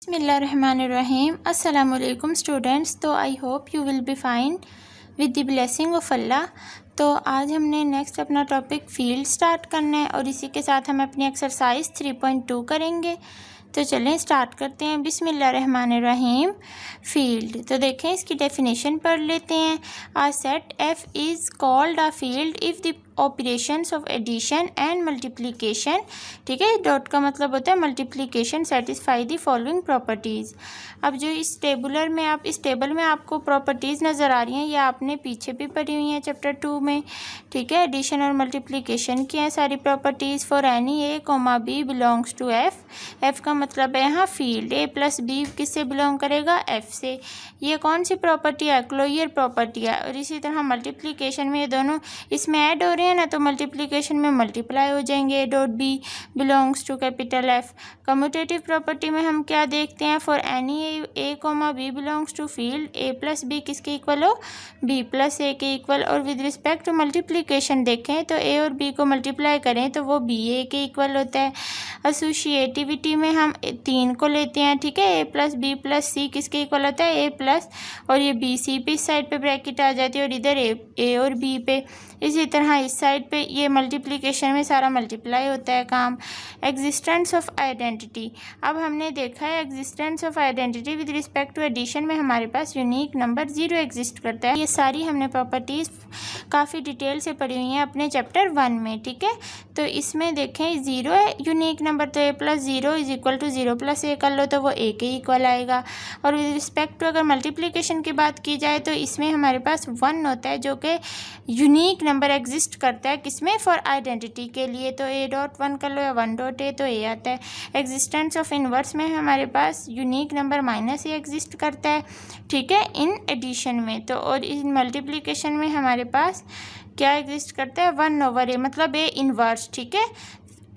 बिस्मिल्लाहिर्रहमानिर्रहीम। अस्सलामुअलैकुम स्टूडेंट्स। तो I hope you will be fine with the blessing of Allah. तो आज हमने नेक्स्ट अपना टॉपिक फील्ड स्टार्ट करना है और इसी के साथ हम अपनी एक्सरसाइज 3.2 करेंगे। तो चलें स्टार्ट करते हैं। बिस्मिल्लाहिर्रहमानिर्रहीम। फील्ड, तो देखें इसकी डेफिनेशन पढ़ लेते हैं। A set F is called a field if the operations of addition and multiplication, ठीक है, डॉट का मतलब होता है multiplication, satisfy the following properties. अब जो इस टेबल में आपको प्रॉपर्टीज़ नज़र आ रही हैं, ये आपने पीछे भी पढ़ी हुई हैं चैप्टर 2 में, ठीक है। एडिशन और मल्टीप्लिकेशन की हैं सारी properties. For any A comma B belongs to F का मतलब है यहाँ फील्ड। ए प्लस बी किससे बिलोंग करेगा? एफ से। ये कौन सी प्रॉपर्टी है? क्लोजर प्रॉपर्टी है। और इसी तरह मल्टीप्लिकेशन में ये दोनों इसमें ऐड हो रहे हैं ना, तो मल्टीप्लिकेशन में मल्टीप्लाई हो जाएंगे। A dot B belongs to capital F. Commutative property में हम क्या देखते हैं? For any A comma B belongs to field A plus B किसके इक्वल हो? बी प्लस ए के इक्वल। और विद रिस्पेक्ट टू मल्टीप्लिकेशन देखें तो ए और बी को मल्टीप्लाई करें तो वो बी ए के इक्वल होता है। एसोसिएटिविटी में हम 3 को लेते हैं, ठीक है। ए प्लस बी प्लस सी किसके इक्वल होता है? ए प्लस, और ये बी सी पे इस साइड पे ब्रैकेट आ जाती है और इधर ए और बी पे। इसी तरह इस साइड पे ये मल्टीप्लिकेशन में सारा मल्टीप्लाई होता है काम। एग्जिस्टेंस ऑफ आइडेंटिटी, अब हमने देखा है existence of identity with respect to addition में हमारे पास यूनिक नंबर 0 एग्जिस्ट करता है। ये सारी हमने प्रॉपर्टीज़ काफ़ी डिटेल से पढ़ी हुई हैं अपने चैप्टर 1 में, ठीक है। तो इसमें देखें 0 है यूनिक नंबर, तो A plus 0 is equal to 0 plus A कर लो तो वो ए के इक्वल आएगा। और विद रिस्पेक्ट टू अगर मल्टीप्लिकेशन की बात की जाए तो इसमें हमारे पास 1 होता है जो कि यूनिक नंबर एग्जिस्ट करता है किसमें? फॉर आइडेंटिटी के लिए। तो ए डॉट 1 कर लो या 1 डॉट ए तो ए आता है। एग्जिस्टेंस ऑफ इनवर्स में हमारे पास यूनिक नंबर माइनस ए एग्जिस्ट करता है, ठीक है, इन एडिशन में। तो और इन मल्टीप्लिकेशन में हमारे पास क्या एग्जिस्ट करता है? 1 ओवर ए, मतलब ए इनवर्स, ठीक है।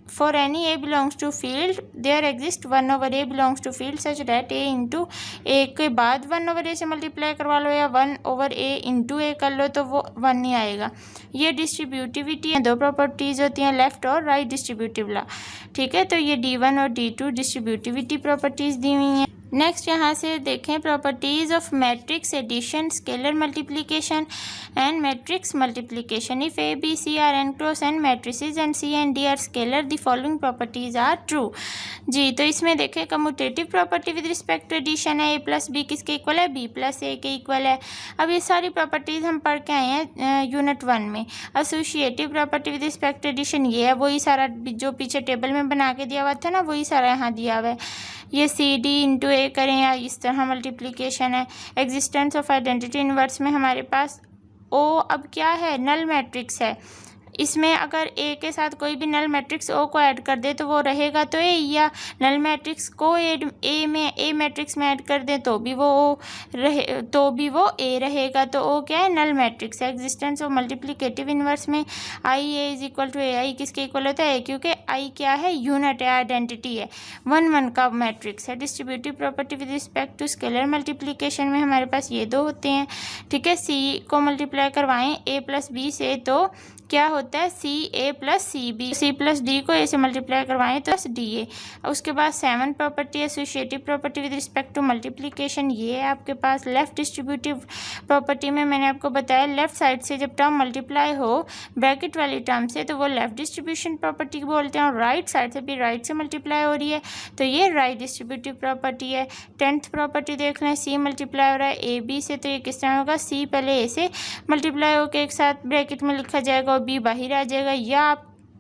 For any A belongs to field there exist 1 over A belongs to field such that A into A के बाद 1 ओवर ए से मल्टीप्लाई करवा लो या 1 ओवर ए इंटू ए कर लो तो वो 1 नहीं आएगा। ये डिस्ट्रीब्यूटिविटी है, 2 प्रॉपर्टीज़ होती हैं, लेफ्ट और राइट डिस्ट्रीब्यूटिव ला, ठीक है। तो ये D1 और D2 डिस्ट्रीब्यूटिविटी प्रॉपर्टीज़ दी हुई हैं। नेक्स्ट यहाँ से देखें properties of matrix addition, scalar multiplication and matrix multiplication. If A B C are N cross N matrices and C and D are scalar the following properties are true. जी, तो इसमें देखें commutative property with respect to addition है। A plus B किसके equal है? B plus A के equal है। अब ये सारी प्रॉपर्टीज़ हम पढ़ के आए हैं यूनिट 1 में। Associative property with respect to addition ये है, वही सारा जो पीछे टेबल में बना के दिया हुआ था ना, वही सारा यहाँ दिया हुआ है। ये सी डी इंटू ए करें या इस तरह मल्टीप्लिकेशन है। एग्जिस्टेंस ऑफ आइडेंटिटी इनवर्स में हमारे पास ओ अब क्या है? नल मैट्रिक्स है। इसमें अगर ए के साथ कोई भी नल मैट्रिक्स ओ को ऐड कर दे तो वो रहेगा तो ए, या नल मैट्रिक्स को ए मैट्रिक्स में ऐड कर दे तो भी वो ओ रहे, तो भी वो ए रहेगा। तो ओ क्या है? नल मैट्रिक्स है। एग्जिस्टेंस ऑफ मल्टीप्लिकेटिव इनवर्स में आई ए इज इक्वल टू ए आई किसके इक्वल होता है? ए, क्योंकि आई क्या है? यूनिट है, आइडेंटिटी है, 1 1 का मैट्रिक्स है। Distributive property with respect to scalar multiplication में हमारे पास ये 2 होते हैं, ठीक है। सी को मल्टीप्लाई करवाएं ए प्लस बी से तो क्या होता है? C A plus C B. C plus D को ए से मल्टीप्लाई करवाएं तो डी ए। उसके बाद 7 property associative property with respect to multiplication, ये है आपके पास। लेफ्ट डिस्ट्रीब्यूटिव प्रॉपर्टी में मैंने आपको बताया लेफ्ट साइड से जब टर्म मल्टीप्लाई हो ब्रैकेट वाली टर्म से तो वो लेफ्ट डिस्ट्रीब्यूशन प्रॉपर्टी बोलते हैं, और राइट साइड से भी राइट से मल्टीप्लाई हो रही है तो ये राइट डिस्ट्रीब्यूटिव प्रॉपर्टी है। 10th प्रॉपर्टी देख लें, सी मल्टीप्लाई हो रहा है ए बी से, तो ये किस तरह होगा? सी पहले ए से मल्टीप्लाई होकर एक साथ ब्रैकेट में लिखा जाएगा, बी बाहर आ जाएगा,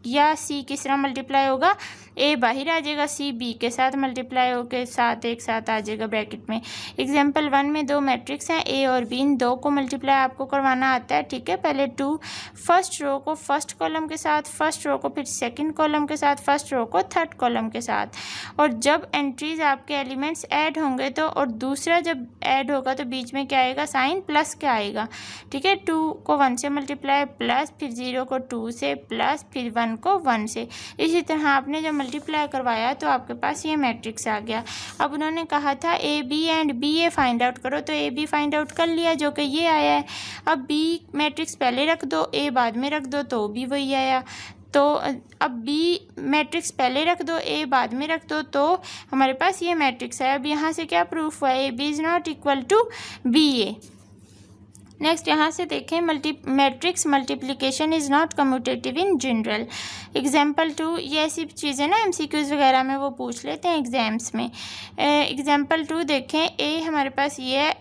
या सी किस तरह मल्टीप्लाई होगा? ए बाहर आ जाएगा, सी बी के साथ मल्टीप्लाई होकर साथ एक साथ आ जाएगा ब्रैकेट में। एग्जाम्पल 1 में 2 मैट्रिक्स हैं ए और बी, इन 2 को मल्टीप्लाई आपको करवाना आता है, ठीक है। पहले 2 फर्स्ट रो को फर्स्ट कॉलम के साथ, फर्स्ट रो को फिर सेकंड कॉलम के साथ, फर्स्ट रो को थर्ड कॉलम के साथ। और जब एंट्रीज आपके एलिमेंट्स ऐड होंगे तो, और दूसरा जब ऐड होगा तो बीच में क्या आएगा? साइन प्लस क्या आएगा, ठीक है। 2 को 1 से मल्टीप्लाई प्लस, फिर 0 को 2 से प्लस, फिर 1 को 1 से। इसी तरह आपने जब मल्टीप्लाई करवाया तो आपके पास ये मैट्रिक्स आ गया। अब उन्होंने कहा था A B and B A find out करो, तो ए बी फाइंड आउट कर लिया जो कि ये आया है। अब बी मैट्रिक्स पहले रख दो, ए बाद में रख दो तो भी वही आया। तो अब बी मैट्रिक्स पहले रख दो, ए बाद में रख दो, तो हमारे पास ये मैट्रिक्स है। अब यहाँ से क्या प्रूफ हुआ, A B is not equal to B A. Next यहाँ से देखें, matrix multiplication is not commutative in general. Example 2, ये ऐसी चीज़ें ना MCQs वगैरह में वो पूछ लेते हैं एग्ज़ाम्स में। एग्जाम्पल 2 देखें, ए हमारे पास ये है,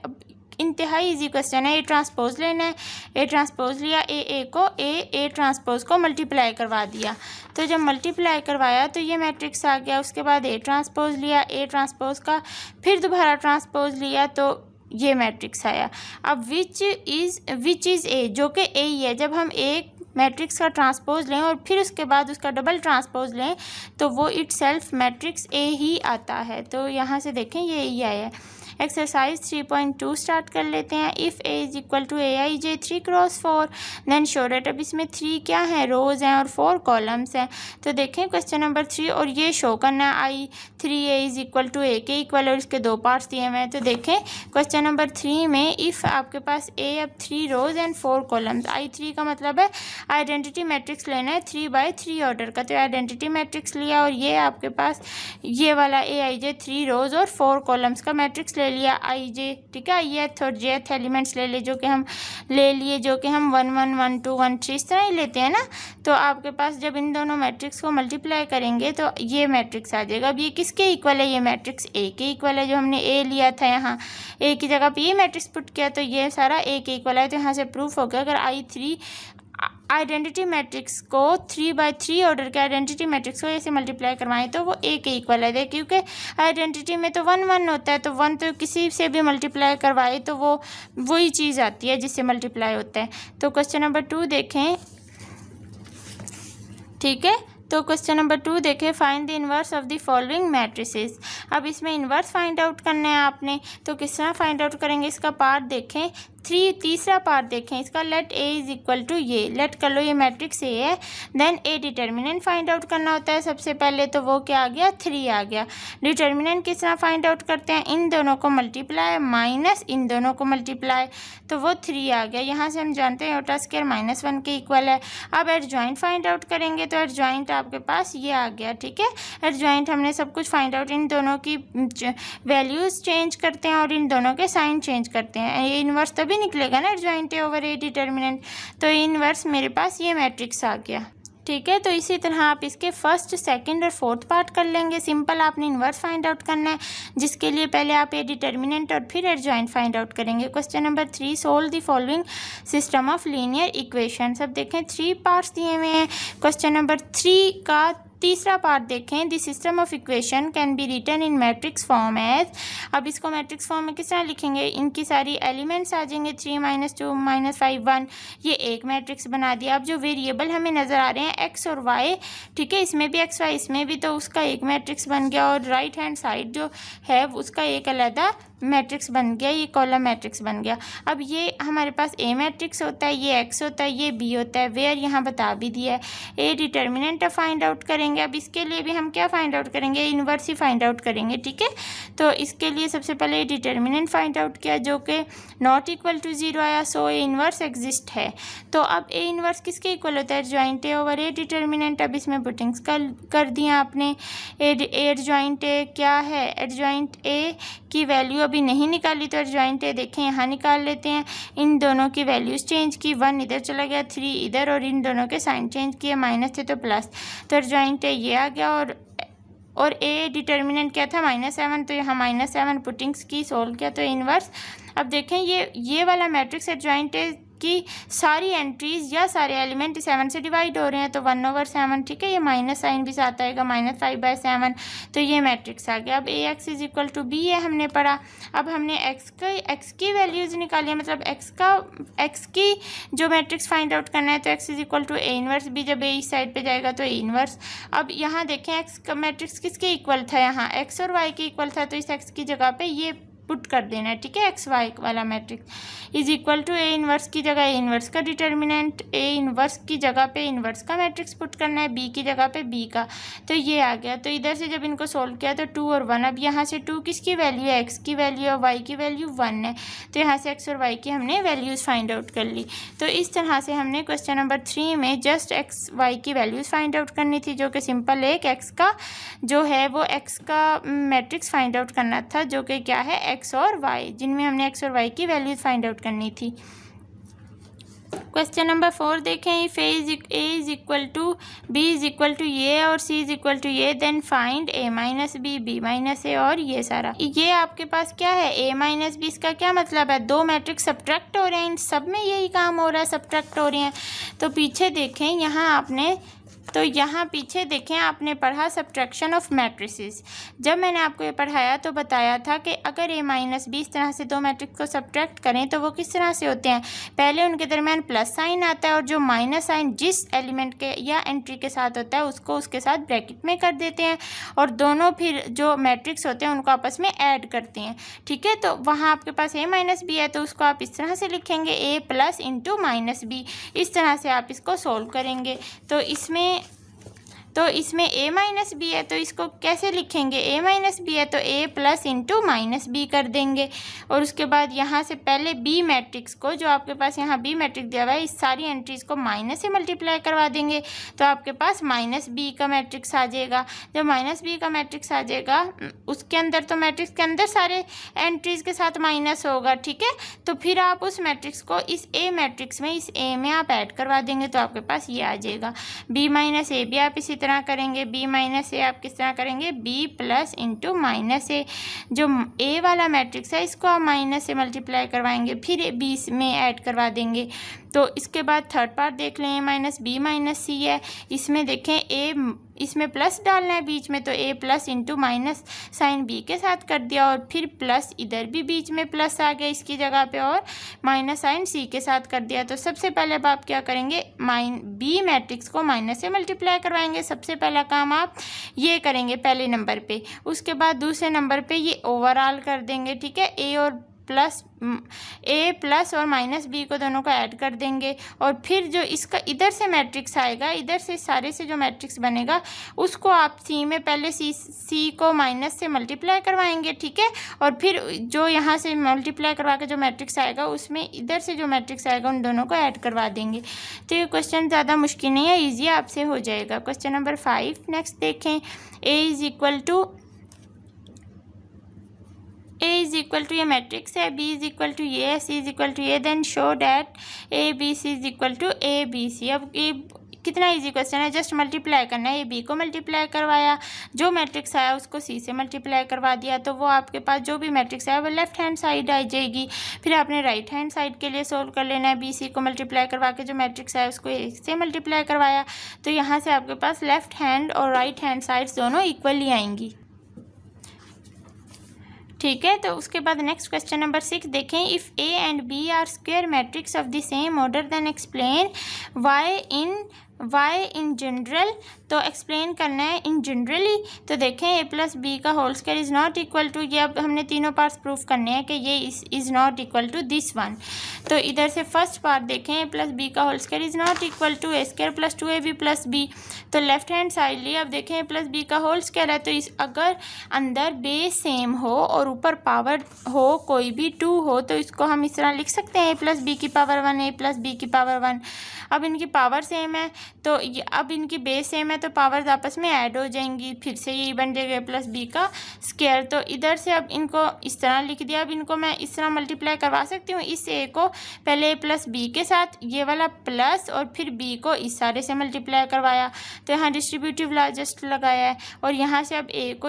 इंतहाई इजी क्वेश्चन है। ए ट्रांसपोज लेना है, ए ट्रांसपोज लिया, ए ट्रांसपोज को मल्टीप्लाई करवा दिया। तो जब मल्टीप्लाई करवाया तो ये मैट्रिक्स आ गया। उसके बाद ए ट्रांसपोज लिया, ए ट्रांसपोज का फिर दोबारा ट्रांसपोज लिया तो ये मैट्रिक्स आया। अब विच इज़ ए, जो कि ए ही है। जब हम एक मैट्रिक्स का ट्रांसपोज लें और फिर उसके बाद उसका डबल ट्रांसपोज लें तो वो इटसेल्फ मैट्रिक्स ए ही आता है। तो यहाँ से देखें ये ही आया है। एक्सरसाइज 3.2 स्टार्ट कर लेते हैं। If A is equal to AIJ 3 cross 4 then show that. अब इसमें 3 क्या है, रोज़ हैं और 4 कॉलम्स हैं। तो देखें क्वेश्चन नंबर 3, और ये शो करना है I3A इज़ इक्वल टू ए के इक्वल, और इसके 2 पार्ट्स दिए हुए हैं। तो देखें क्वेश्चन नंबर 3 में इफ़ आपके पास ए अब 3 रोज़ एंड 4 कॉलम्स, I3 का मतलब है आइडेंटिटी मैट्रिक्स लेना है 3/3 ऑर्डर का। तो आइडेंटिटी मैट्रिक्स लिया और ये आपके पास ये वाला AIJ 3 रोज़ और 4 कॉलम्स का मैट्रिक्स ले लिया IJ, ठीक है। ith और jth एलिमेंट्स ले लिए, जो कि हम ले लिए, जो कि हम 1 1 1 2 1 3 इस तरह ही लेते हैं ना। तो आपके पास जब इन दोनों मैट्रिक्स को मल्टीप्लाई करेंगे तो ये मैट्रिक्स आ जाएगा। अब ये किसके इक्वल है, ये मैट्रिक्स ए के इक्वल है। जो हमने ए लिया था, यहाँ ए की जगह पे ये मैट्रिक्स पुट किया तो ये सारा ए के इक्वल है। तो यहाँ से प्रूफ हो गया, अगर I3 आइडेंटिटी मैट्रिक्स को 3/3 ऑर्डर के आइडेंटिटी मैट्रिक्स को ऐसे मल्टीप्लाई करवाएं तो वो ए के इक्वल है। क्योंकि आइडेंटिटी में तो 1 1 होता है, तो 1 तो किसी से भी मल्टीप्लाई करवाए तो वो वही चीज़ आती है जिससे मल्टीप्लाई होता है। तो क्वेश्चन नंबर 2 देखें, ठीक है। तो क्वेश्चन नंबर 2 देखें, find the inverse of the following matrices. अब इसमें इनवर्स फाइंड आउट करना है आपने, तो किस तरह फाइंड आउट करेंगे, इसका पार्ट देखें। तीसरा पार्ट देखें इसका, let A is equal to ये, लेट कर लो ये मैट्रिक्स ए है। Then A determinant find out करना होता है सबसे पहले, तो वो क्या आ गया, 3 आ गया। डिटर्मिनेंट किस तरह फाइंड आउट करते हैं, इन दोनों को मल्टीप्लाई माइनस इन दोनों को मल्टीप्लाई, तो वो 3 आ गया। यहाँ से हम जानते हैं ओटा स्क्वायर -1 के इक्वल है। अब एडजॉइंट फाइंड आउट करेंगे तो एडजॉइंट आपके पास ये आ गया, ठीक है। एडजॉइंट हमने सब कुछ फाइंड आउट, इन दोनों की वैल्यूज़ चेंज करते हैं और इन दोनों के साइन चेंज करते हैं। ये इनवर्स तभी निकलेगा ना adjoint A over A determinant. तो इनवर्स मेरे पास ये मैट्रिक्स आ गया, ठीक है। तो इसी तरह आप इसके फर्स्ट, सेकंड और फोर्थ पार्ट कर लेंगे। सिंपल आपने इनवर्स फाइंड आउट करना है, जिसके लिए पहले आप ए डिटर्मिनेंट और फिर एडजॉइंट फाइंड आउट करेंगे। Question number 3, solve the following system of linear equation. सब देखें 3 पार्ट्स दिए हुए हैं। क्वेश्चन नंबर 3 का तीसरा पार्ट देखें, the system of equation can be written in matrix form as. अब इसको मैट्रिक्स फॉर्म में किस तरह लिखेंगे, इनकी सारी एलिमेंट्स आ जाएंगे 3 -2 -5 1, ये एक मैट्रिक्स बना दिया। अब जो वेरिएबल हमें नज़र आ रहे हैं एक्स और वाई, ठीक है, इसमें भी एक्स वाई इसमें भी, तो उसका एक मैट्रिक्स बन गया। और राइट हैंड साइड जो है उसका एक अलग मैट्रिक्स बन गया, ये कॉलम मैट्रिक्स बन गया। अब ये हमारे पास ए मैट्रिक्स होता है, ये एक्स होता है, ये बी होता है। वेयर यहाँ बता भी दिया है। ए डिटर्मिनेंट फाइंड आउट करेंगे। अब इसके लिए भी हम क्या फाइंड आउट करेंगे, इनवर्स ही फाइंड आउट करेंगे, ठीक है। तो इसके लिए सबसे पहले डिटर्मिनेंट फाइंड आउट किया, जो कि नॉट इक्वल टू 0 आया, सो ए इनवर्स एग्जिस्ट है। तो अब ए इनवर्स किसके इक्वल होता है, adjoint A over A determinant. अब इसमें पुटिंग्स कर दिया आपने। एडजॉइंट ए क्या है, एडजॉइंट ए की वैल्यू अभी नहीं निकाली, तो एडजॉइंट ए देखें यहाँ निकाल लेते हैं। इन दोनों की वैल्यूज़ चेंज की, 1 इधर चला गया, 3 इधर, और इन दोनों के साइन चेंज किए, माइनस थे तो प्लस, तो एडजॉइंट ए ये आ गया। और ए डिटर्मिनेंट क्या था, -7, तो यहाँ -7 पुटिंग्स की, सोल्व किया तो इनवर्स। अब देखें ये वाला मैट्रिक्स एडजॉइंट ए की सारी एंट्रीज या सारे एलिमेंट 7 से डिवाइड हो रहे हैं, तो 1/7, ठीक है। ये माइनस साइन भी साथ आएगा, -5/7, तो ये मैट्रिक्स आ गया। अब A X is equal to B है हमने पढ़ा। अब हमने एक्स की वैल्यूज़ निकाली है, मतलब एक्स की जो मैट्रिक्स फाइंड आउट करना है, तो X is equal to A inverse B. जब ए इस साइड पे जाएगा तो ए इनवर्स। अब यहाँ देखें एक्स का मैट्रिक्स किसके इक्वल था, यहाँ एक्स और वाई के इक्वल था, तो इस एक्स की जगह पे ये पुट कर देना है, ठीक है, एक्स वाई वाला matrix is equal to A inverse की जगह ए इन्वर्स का डिटर्मिनेंट, ए इन्वर्स की जगह पे इन्वर्स का मैट्रिक्स पुट करना है, बी की जगह पे बी का। तो ये आ गया। तो इधर से जब इनको सोल्व किया तो 2 और 1, अब यहाँ से 2 किसकी वैल्यू है, एक्स की वैल्यू और वाई की वैल्यू 1 है। तो यहाँ से एक्स और वाई की हमने वैल्यूज़ फाइंड आउट कर ली। तो इस तरह से हमने क्वेश्चन नंबर 3 में जस्ट एक्स वाई की वैल्यूज़ फाइंड आउट करनी थी, जो कि सिंपल एक एक्स का जो है वो एक्स का मैट्रिक्स फाइंड आउट करना था, जो कि क्या है एक्स और वाई, जिनमें हमने एक्स और वाई की वैल्यूज़ फाइंड आउट करनी थी। क्वेश्चन नंबर 4 देखें, if A is equal to B is equal to A और C is equal to A, then find A minus B, B minus A, और ये सारा। ये आपके पास क्या है, ए माइनस बी, इसका क्या मतलब है, दो मैट्रिक्स सब्ट्रैक्ट हो रहे हैं, इन सब में यही काम हो रहा है, सब्ट्रैक्ट हो रहे हैं। तो पीछे देखें, यहाँ पीछे देखें आपने पढ़ा सब्ट्रैक्शन ऑफ मैट्रिसेस। जब मैंने आपको ये पढ़ाया तो बताया था कि अगर ए माइनस बी इस तरह से दो मैट्रिक्स को सब्ट्रैक्ट करें तो वो किस तरह से होते हैं, पहले उनके दरमियान प्लस साइन आता है और जो माइनस साइन जिस एलिमेंट के या एंट्री के साथ होता है उसको उसके साथ ब्रैकेट में कर देते हैं और दोनों फिर जो मैट्रिक्स होते हैं उनको आपस में ऐड करते हैं, ठीक है। तो वहाँ आपके पास ए माइनस बी है तो उसको आप इस तरह से लिखेंगे, ए प्लस इंटू माइनस बी, इस तरह से आप इसको सोल्व करेंगे। तो इसमें ए माइनस बी है तो इसको कैसे लिखेंगे, ए माइनस बी है तो A plus into minus B कर देंगे और उसके बाद यहाँ से पहले बी मैट्रिक्स को, जो आपके पास यहाँ बी मैट्रिक्स दिया हुआ है, इस सारी एंट्रीज को माइनस से मल्टीप्लाई करवा देंगे तो आपके पास माइनस बी का मैट्रिक्स आ जाएगा। जब माइनस बी का मैट्रिक्स आ जाएगा उसके अंदर, तो मैट्रिक्स के अंदर सारे एंट्रीज के साथ माइनस होगा, ठीक है। तो फिर आप उस मैट्रिक्स को इस ए मैट्रिक्स में, इस ए में आप ऐड करवा देंगे तो आपके पास ये आ जाएगा। बी माइनस ए भी आप इसी तरह करेंगे, बी माइनस ए आप किस तरह करेंगे, बी प्लस इंटू माइनस ए, जो ए वाला मैट्रिक्स है इसको आप माइनस से मल्टीप्लाई करवाएंगे, फिर बी में ऐड करवा देंगे। तो इसके बाद थर्ड पार्ट देख लें, ए माइनस बी माइनस सी है, इसमें देखें ए, इसमें प्लस डालना है बीच में, तो A plus into minus sign B के साथ कर दिया और फिर प्लस इधर भी बीच में प्लस आ गया इसकी जगह पे और माइनस साइन सी के साथ कर दिया। तो सबसे पहले अब आप क्या करेंगे, बी मैट्रिक्स को माइनस से मल्टीप्लाई करवाएंगे। सबसे पहला काम आप ये करेंगे पहले नंबर पे, उसके बाद दूसरे नंबर पे ये ओवरऑल कर देंगे, ठीक है। ए प्लस और माइनस बी को दोनों को ऐड कर देंगे और फिर जो इसका इधर से मैट्रिक्स आएगा, इधर से सारे से जो मैट्रिक्स बनेगा उसको आप सी में पहले सी को माइनस से मल्टीप्लाई करवाएंगे, ठीक है। और फिर जो यहाँ से मल्टीप्लाई करवा के जो मैट्रिक्स आएगा उसमें इधर से जो मैट्रिक्स आएगा उन दोनों को ऐड करवा देंगे। तो ये क्वेश्चन ज़्यादा मुश्किल नहीं है, ईजी आपसे हो जाएगा। क्वेश्चन नंबर 5 नेक्स्ट देखें, ए इज इक्वल टू ये मैट्रिक्स है, बी इज इक्वल टू ये, सी इज इक्वल टू ये, then show that A B C is equal to A B C. अब ये कितना इजी क्वेश्चन है, जस्ट मल्टीप्लाई करना है। ए बी को मल्टीप्लाई करवाया, जो मैट्रिक्स आया उसको सी से मल्टीप्लाई करवा दिया, तो वो आपके पास जो भी मैट्रिक्स आया वो लेफ्ट हैंड साइड आ जाएगी। फिर आपने राइट हैंड साइड के लिए सोल्व कर लेना है, बी सी को मल्टीप्लाई करवा के जो मैट्रिक्स आया उसको ए से मल्टीप्लाई करवाया, तो यहाँ से आपके पास लेफ्ट हैंड और राइट हैंड साइड्स दोनों इक्वली आएंगी, ठीक है। तो उसके बाद नेक्स्ट क्वेश्चन नंबर 6 देखें, if A and B are square matrix of the same order then explain why in general. तो एक्सप्लेन करना है इन जनरली। तो देखें ए प्लस बी का whole square is not equal to, ये अब हमने तीनों पार्ट्स प्रूफ करने हैं कि ये is not equal to this one. तो इधर से फर्स्ट पार्ट देखें, ए प्लस बी का whole square is not equal to A square plus 2ab plus B. तो लेफ्ट हैंड साइड लिए अब देखें ए प्लस बी का होल स्क्वायर है, तो इस अगर अंदर बेस सेम हो और ऊपर पावर हो कोई भी 2 हो तो इसको हम इस तरह लिख सकते हैं, ए प्लस बी की पावर 1 ए प्लस बी की पावर 1। अब इनकी पावर सेम है तो अब इनकी बेस सेम है तो पावर्स आपस में ऐड हो जाएंगी, फिर से यही बन जाएगा ए प्लस बी का स्क्वायर। तो इधर से अब इनको इस तरह लिख दिया। अब इनको मैं इस तरह मल्टीप्लाई करवा सकती हूँ, इस ए को पहले ए प्लस बी के साथ ये वाला प्लस और फिर बी को इस सारे से मल्टीप्लाई करवाया, तो यहाँ डिस्ट्रीब्यूटिव लॉ जस्ट लगाया है। और यहाँ से अब ए को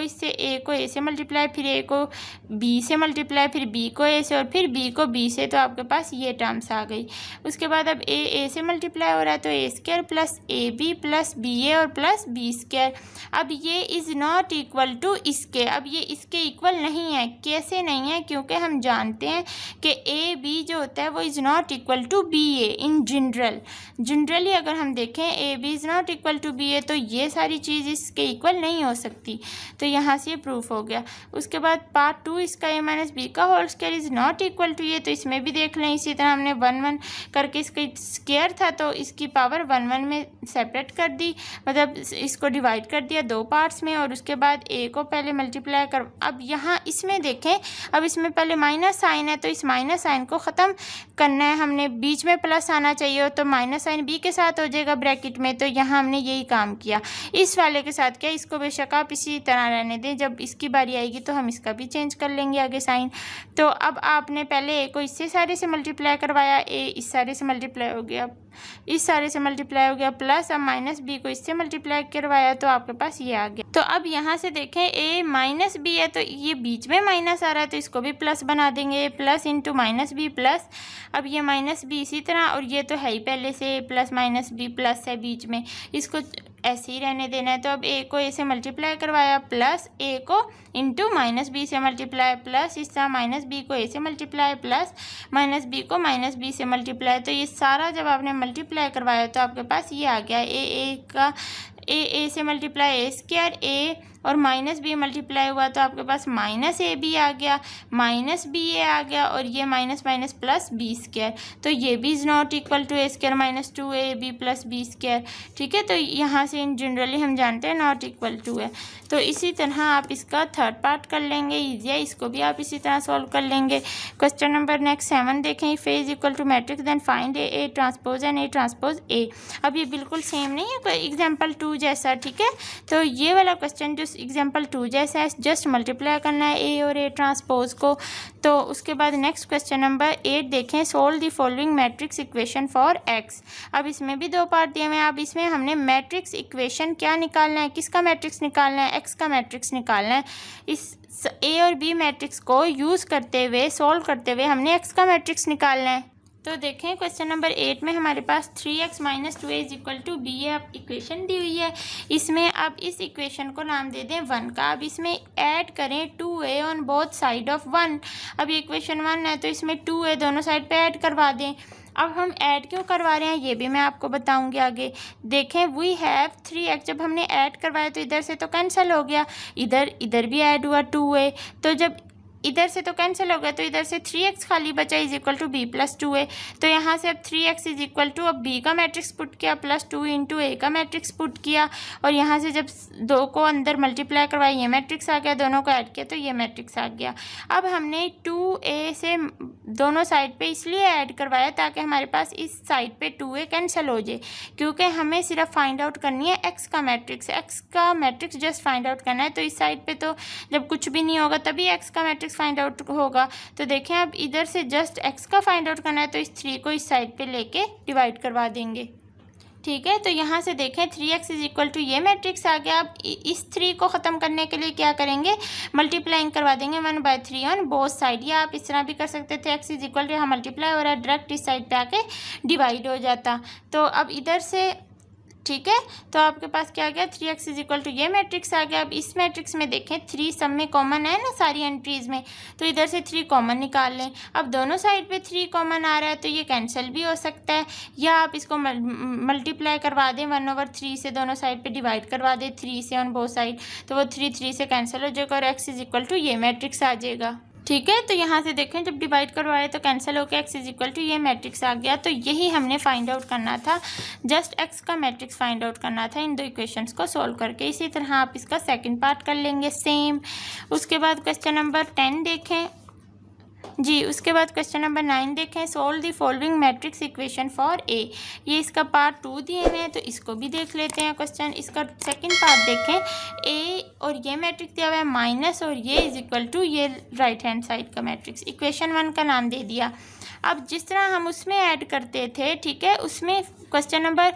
ए से मल्टीप्लाई, फिर ए को बी से मल्टीप्लाई, फिर बी को ए से और फिर बी को बी से, तो आपके पास ये टर्म्स आ गई। उसके बाद अब ए से मल्टीप्लाई हो रहा है तो A square plus plus A B plus B A और प्लस बी स्क्वायर। अब ये इज़ नॉट इक्वल टू इसके, अब ये इसके इक्वल नहीं है। कैसे नहीं है? क्योंकि हम जानते हैं कि ए बी जो होता है वो is not equal to B A in generally अगर हम देखें A B is not equal to B A, तो ये सारी चीज़ इसके इक्वल नहीं हो सकती। तो यहाँ से ये प्रूफ हो गया। उसके बाद पार्ट 2 इसका ए माइनस बी का whole square is not equal to ये, तो इसमें भी देख लें। इसी तरह हमने 1 1 करके इसका स्क्वायर था तो इसकी पावर 1 1 में सेपरेट कर दी, मतलब इसको डिवाइड कर दिया 2 पार्ट्स में, और उसके बाद ए को पहले मल्टीप्लाई कर। अब यहाँ इसमें देखें, अब इसमें पहले माइनस साइन है तो इस माइनस साइन को ख़त्म करना है हमने, बीच में प्लस आना चाहिए, तो माइनस साइन बी के साथ हो जाएगा ब्रैकेट में। तो यहाँ हमने यही काम किया। इस वाले के साथ क्या, इसको बेशक आप इसी तरह रहने दें, जब इसकी बारी आएगी तो हम इसका भी चेंज कर लेंगे आगे साइन। तो अब आपने पहले ए को इससे सारे से मल्टीप्लाई करवाया, ए इस सारे से मल्टीप्लाई हो गया, इस सारे से मल्टीप्लाई हो गया, प्लस अब माइनस बी को इससे मल्टीप्लाई करवाया तो आपके पास ये आ गया। तो अब यहाँ से देखें ए माइनस बी है तो ये बीच में माइनस आ रहा है तो इसको भी प्लस बना देंगे, plus into minus B plus, अब ये माइनस बी इसी तरह, और ये तो है ही पहले से प्लस माइनस बी प्लस है बीच में, इसको ऐसे ही रहने देना है। तो अब ए को ए से मल्टीप्लाई करवाया, प्लस ए को इंटू माइनस बी से मल्टीप्लाई, प्लस इस तरह माइनस बी को ए से मल्टीप्लाई, प्लस माइनस बी को माइनस बी से मल्टीप्लाई। तो ये सारा जब आपने मल्टीप्लाई करवाया तो आपके पास ये आ गया, ए से मल्टीप्लाई ए स्क्वायर, ए और माइनस बी मल्टीप्लाई हुआ तो आपके पास माइनस ए बी आ गया, माइनस बी ए आ गया, और ये minus minus plus B square. तो ये भी is not equal to A square minus 2ab plus B square. ठीक है, तो यहाँ से इन जनरली हम जानते हैं नॉट इक्वल टू है। तो इसी तरह आप इसका थर्ड पार्ट कर लेंगे, ईजी है, इसको भी आप इसी तरह सॉल्व कर लेंगे। क्वेश्चन नंबर नेक्स्ट 7 देखें, if A is equal to matrix then find A transpose and A transpose A. अब ये बिल्कुल सेम नहीं है, कोई एग्जाम्पल 2 जैसा। ठीक है, तो ये वाला क्वेश्चन जो एग्जाम्पल 2 जैसा है, जस्ट मल्टीप्लाई करना है ए और ए ट्रांसपोज को। तो उसके बाद नेक्स्ट क्वेश्चन नंबर 8 देखें, solve the following matrix equation for x. अब इसमें भी 2 पार्ट दिए हुए हैं। अब इसमें हमने मैट्रिक्स इक्वेशन क्या निकालना है, किसका मैट्रिक्स निकालना है, एक्स का मैट्रिक्स निकालना है। इस ए और बी मैट्रिक्स को यूज़ करते हुए, सोल्व करते हुए हमने एक्स का मैट्रिक्स निकालना है। तो देखें क्वेश्चन नंबर 8 में हमारे पास 3x minus 2a is equal to B है, अब इक्वेशन दी हुई है। इसमें अब इस इक्वेशन को नाम दे दें 1 का। अब इसमें ऐड करें 2a on both side of 1। अब ये इक्वेशन 1 है तो इसमें 2a दोनों साइड पे ऐड करवा दें। अब हम ऐड क्यों करवा रहे हैं ये भी मैं आपको बताऊंगी आगे। देखें, वी हैव 3x, जब हमने ऐड करवाया तो इधर से तो कैंसिल हो गया, इधर भी ऐड हुआ 2a, तो जब इधर से तो कैंसिल हो गया तो इधर से 3x खाली बचा is equal to B plus 2a। तो यहाँ से अब 3x इज इक्वल टू, अब b का मैट्रिक्स पुट किया प्लस 2 इंटू ए का मैट्रिक्स पुट किया, और यहाँ से जब 2 को अंदर मल्टीप्लाई करवाया ये मैट्रिक्स आ गया, दोनों को ऐड किया तो ये मैट्रिक्स आ गया। अब हमने 2a से दोनों साइड पे इसलिए ऐड करवाया ताकि हमारे पास इस साइड पे 2a कैंसिल हो जाए, क्योंकि हमें सिर्फ फाइंड आउट करनी है एक्स का मैट्रिक्स जस्ट फाइंड आउट करना है। तो इस साइड पे तो जब कुछ भी नहीं होगा तभी एक्स का मैट्रिक्स फाइंड आउट होगा। तो देखें, अब इधर से जस्ट एक्स का फाइंड आउट करना है तो इस 3 को इस साइड पे लेके डिवाइड करवा देंगे। ठीक है, तो यहाँ से देखें 3x इज इक्वल टू ये मैट्रिक्स आ गया। अब इस 3 को ख़त्म करने के लिए क्या करेंगे, मल्टीप्लाइंग करवा देंगे 1/3 ऑन बोथ साइड, या आप इस तरह भी कर सकते थे, x इज इक्वल टू यहाँ मल्टीप्लाई हो रहा है, डायरेक्ट इस साइड पे आके डिवाइड हो जाता। तो अब इधर से, ठीक है, तो आपके पास क्या आ गया, 3x इज इक्वल टू ये मैट्रिक्स आ गया। अब इस मैट्रिक्स में देखें 3 सब में कॉमन है ना सारी एंट्रीज़ में, तो इधर से 3 कॉमन निकाल लें। अब दोनों साइड पे 3 कॉमन आ रहा है तो ये कैंसिल भी हो सकता है, या आप इसको मल्टीप्लाई करवा दें 1/3 से, दोनों साइड पे डिवाइड करवा दें 3 से ऑन बोथ साइड, तो वो 3 से कैंसिल हो जाएगा और x इज इक्वल टू ये मैट्रिक्स आ जाएगा। ठीक है, तो यहाँ से देखें जब डिवाइड करवाए तो कैंसिल होकर x इज इक्वल टू ये मैट्रिक्स आ गया। तो यही हमने फाइंड आउट करना था, जस्ट x का मैट्रिक्स फाइंड आउट करना था इन 2 इक्वेशंस को सोल्व करके। इसी तरह आप इसका सेकंड पार्ट कर लेंगे सेम। उसके बाद क्वेश्चन नंबर 10 देखें जी, उसके बाद क्वेश्चन नंबर 9 देखें, solve the following matrix equation for a. ये इसका पार्ट 2 दिए हुए हैं तो इसको भी देख लेते हैं क्वेश्चन। इसका सेकंड पार्ट देखें, ए और ये मैट्रिक्स दिया हुआ है माइनस और ये इज इक्वल टू ये राइट हैंड साइड का मैट्रिक्स, इक्वेशन 1 का नाम दे दिया। अब जिस तरह हम उसमें ऐड करते थे, ठीक है, उसमें क्वेश्चन नंबर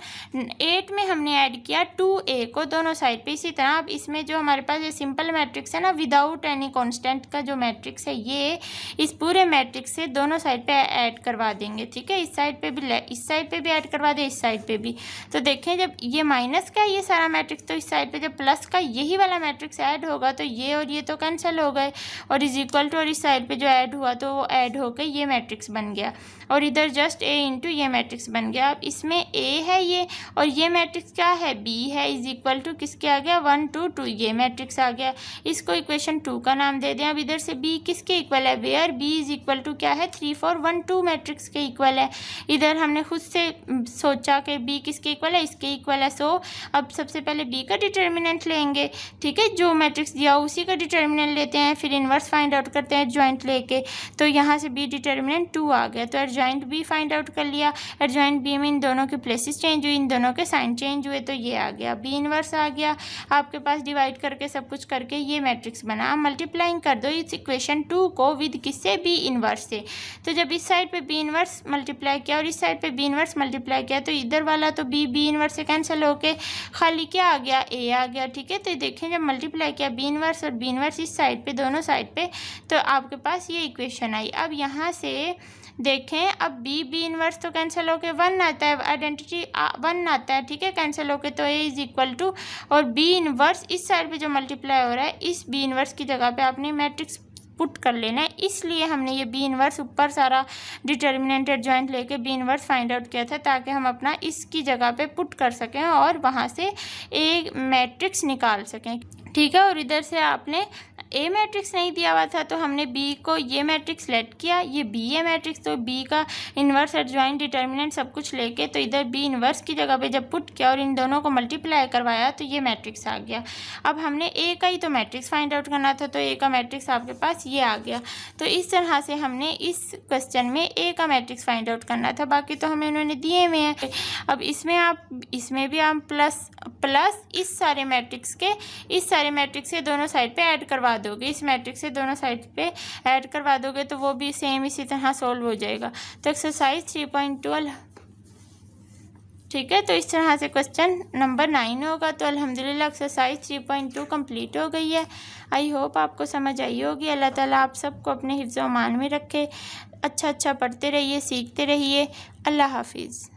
8 में हमने ऐड किया 2a को दोनों साइड पे। इसी तरह अब इसमें जो हमारे पास ये सिंपल मैट्रिक्स है ना, विदाउट एनी कांस्टेंट का जो मैट्रिक्स है, ये इस पूरे मैट्रिक्स से दोनों साइड पे ऐड करवा देंगे। ठीक है, इस साइड पे भी ऐड करवा दे, इस साइड पे भी। तो देखें जब ये माइनस का ये सारा मैट्रिक्स, तो इस साइड पे जब प्लस का यही वाला मैट्रिक्स ऐड होगा तो ये और ये तो कैंसिल हो गए, और इज इक्वल टू, और इस साइड पे जो ऐड हुआ तो वो ऐड होकर ये मैट्रिक्स बन गया, और इधर जस्ट a इंटू ये मैट्रिक्स बन गया। अब इसमें a है ये, और ये मैट्रिक्स क्या है, b है, इज इक्वल टू किसके आ गया, 1 2 2, ये मैट्रिक्स आ गया। इसको इक्वेशन 2 का नाम दे दें। अब इधर से b किसके इक्वल है, where b is equal to क्या है, 3 4 1 2 मैट्रिक्स के इक्वल है। इधर हमने खुद से सोचा कि b किसके इक्वल है, इसके इक्वल है। सो अब सबसे पहले b का डिटर्मिनेंट लेंगे। ठीक है, जो मैट्रिक्स दिया उसी का डिटर्मिनेंट लेते हैं, फिर इन्वर्स फाइंड आउट करते हैं एडजॉइंट लेके। तो यहाँ से b डिटर्मिनेंट 2 आ गया, तो एडजॉइंट b फाइंड आउट कर लिया। एडजॉइंट b में इन दोनों के प्लेसेस चेंज हुई, इन दोनों के साइन चेंज हुए, तो ये आ गया b इन्वर्स आ गया आपके पास। डिवाइड करके सब कुछ करके ये मैट्रिक्स बना। अब मल्टीप्लाइंग कर दो इस इक्वेशन 2 को विद किससे, b इन्वर्स से। तो जब इस साइड पे b इन्वर्स मल्टीप्लाई किया और इस साइड पे b इन्वर्स मल्टीप्लाई किया, तो इधर वाला तो b इन्वर्स से कैंसिल होके खाली क्या आ गया, a आ गया। ठीक है, तो देखें जब मल्टीप्लाई किया b इन्वर्स और b इन्वर्स इस साइड पे, दोनों साइड पे, तो आपके पास ये इक्वेशन आई। अब यहाँ से देखें, अब b इन्वर्स तो कैंसिल होके 1 आता है, आइडेंटिटी 1 आता है। ठीक है, कैंसिल होके तो a इज इक्वल टू, और b इन्वर्स इस साइड पे जो मल्टीप्लाई हो रहा है, इस b इन्वर्स की जगह पे आपने मैट्रिक्स पुट कर लेना है। इसलिए हमने ये b इन्वर्स ऊपर सारा डिटर्मिनेंट एडजॉइंट लेके b इन्वर्स फाइंड आउट किया था, ताकि हम अपना इसकी जगह पे पुट कर सकें और वहाँ से एक मैट्रिक्स निकाल सकें। ठीक है, और इधर से आपने ए मैट्रिक्स नहीं दिया हुआ था, तो हमने बी को ये मैट्रिक्स लेट किया, ये बी है मैट्रिक्स, तो बी का इन्वर्स एडजॉइंट डिटर्मिनेंट सब कुछ लेके, तो इधर बी इन्वर्स की जगह पे जब पुट किया और इन दोनों को मल्टीप्लाई करवाया, तो ये मैट्रिक्स आ गया। अब हमने ए का ही तो मैट्रिक्स फाइंड आउट करना था, तो ए का मैट्रिक्स आपके पास ये आ गया। तो इस तरह से हमने इस क्वेश्चन में ए का मैट्रिक्स फाइंड आउट करना था, बाकी तो हमें उन्होंने दिए हुए हैं। अब इसमें भी आप प्लस इस सारे मैट्रिक्स से दोनों साइड पे ऐड करवा दोगे, इस मैट्रिक्स से दोनों साइड पे ऐड करवा दोगे, तो वो भी सेम इसी तरह सोल्व हो जाएगा। तो एक्सरसाइज 3.12, ठीक है, तो इस तरह से क्वेश्चन नंबर 9 होगा। तो अल्हम्दुलिल्लाह एक्सरसाइज 3.2 कंप्लीट हो गई है। आई होप आपको समझ आई होगी। अल्लाह ताला आप सबको अपने हिफ्ज़-ओ-मान में रखे। अच्छा पढ़ते रहिए, सीखते रहिए। अल्लाह हाफिज़।